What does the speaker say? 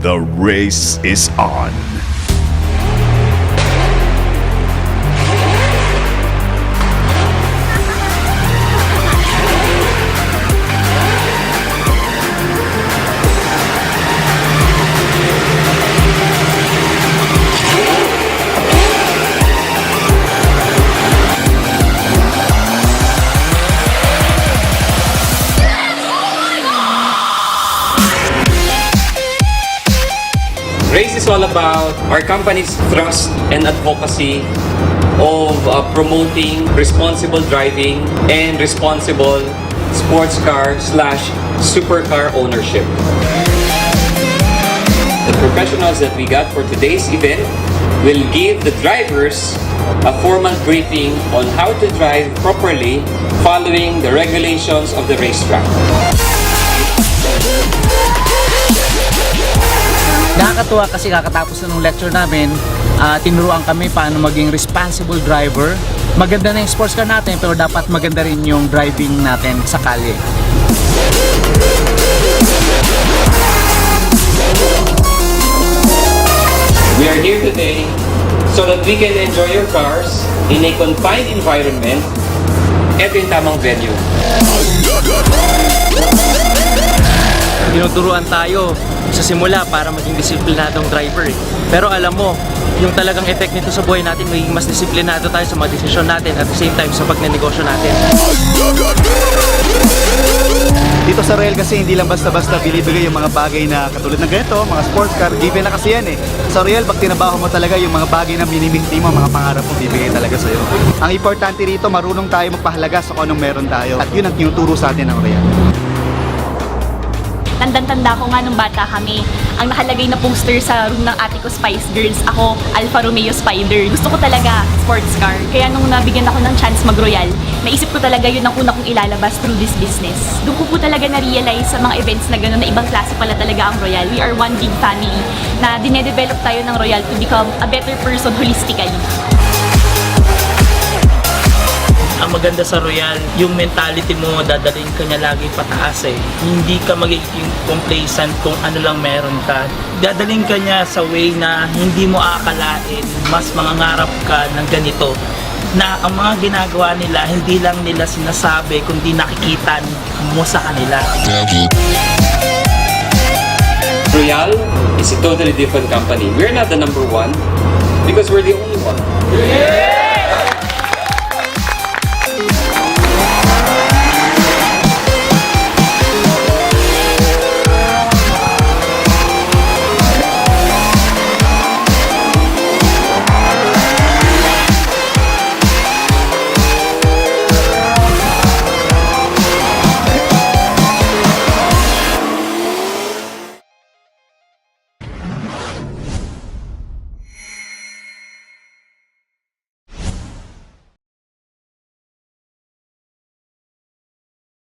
The race is on. Race is all about our company's thrust and advocacy of promoting responsible driving and responsible sports car / supercar ownership. The professionals that we got for today's event will give the drivers a formal briefing on how to drive properly following the regulations of the racetrack. Nakakatuwa kasi kakatapos na ng lecture namin, tinuruan kami paano maging responsible driver. Maganda na yung sports car natin pero dapat maganda rin yung driving natin sa kalye. We are here today so that we can enjoy your cars in a confined environment. Ito yung tamang venue. Tinuturuan tayo sa simula para maging disiplinadong driver. Pero alam mo, yung talagang effect nito sa buhay natin, maging mas disiplinado tayo sa mga desisyon natin at the same time sa pagnenegosyo natin. Dito sa Royal kasi hindi lang basta-basta binibigay yung mga bagay na katulad ng ganito, mga sports car, given na kasi yan eh. Sa Royal, pag tinabaho mo talaga yung mga bagay na minimikti mo, mga pangarap mo, bibigay talaga sa'yo. Ang importante rito, marunong tayo magpahalaga sa kung anong meron tayo. At yun ang tinuturo sa atin ng Royal. Tandang-tanda ko nga nung bata kami, ang nakalagay na poster sa room ng ate ko Spice Girls, ako Alfa Romeo Spider. Gusto ko talaga sports car, kaya nung nabigyan ako ng chance mag-Royal, naisip ko talaga yun ang una kong ilalabas through this business. Doon ko po talaga na-realize sa mga events na gano'n na ibang klase pala talaga ang Royal. We are one big family na dinedevelop tayo ng Royal to become a better person holistically. Ang maganda sa Royal, yung mentality mo, dadalhin ka niya lagi pataas eh. Hindi ka magiging complacent kung ano lang meron ka. Dadalhin ka niya sa way na hindi mo aakalain, mas mangangarap ka ng ganito. Na ang mga ginagawa nila, hindi lang nila sinasabi, kundi nakikita mo sa kanila. Royal is a totally different company. We're not the number one because we're the only one.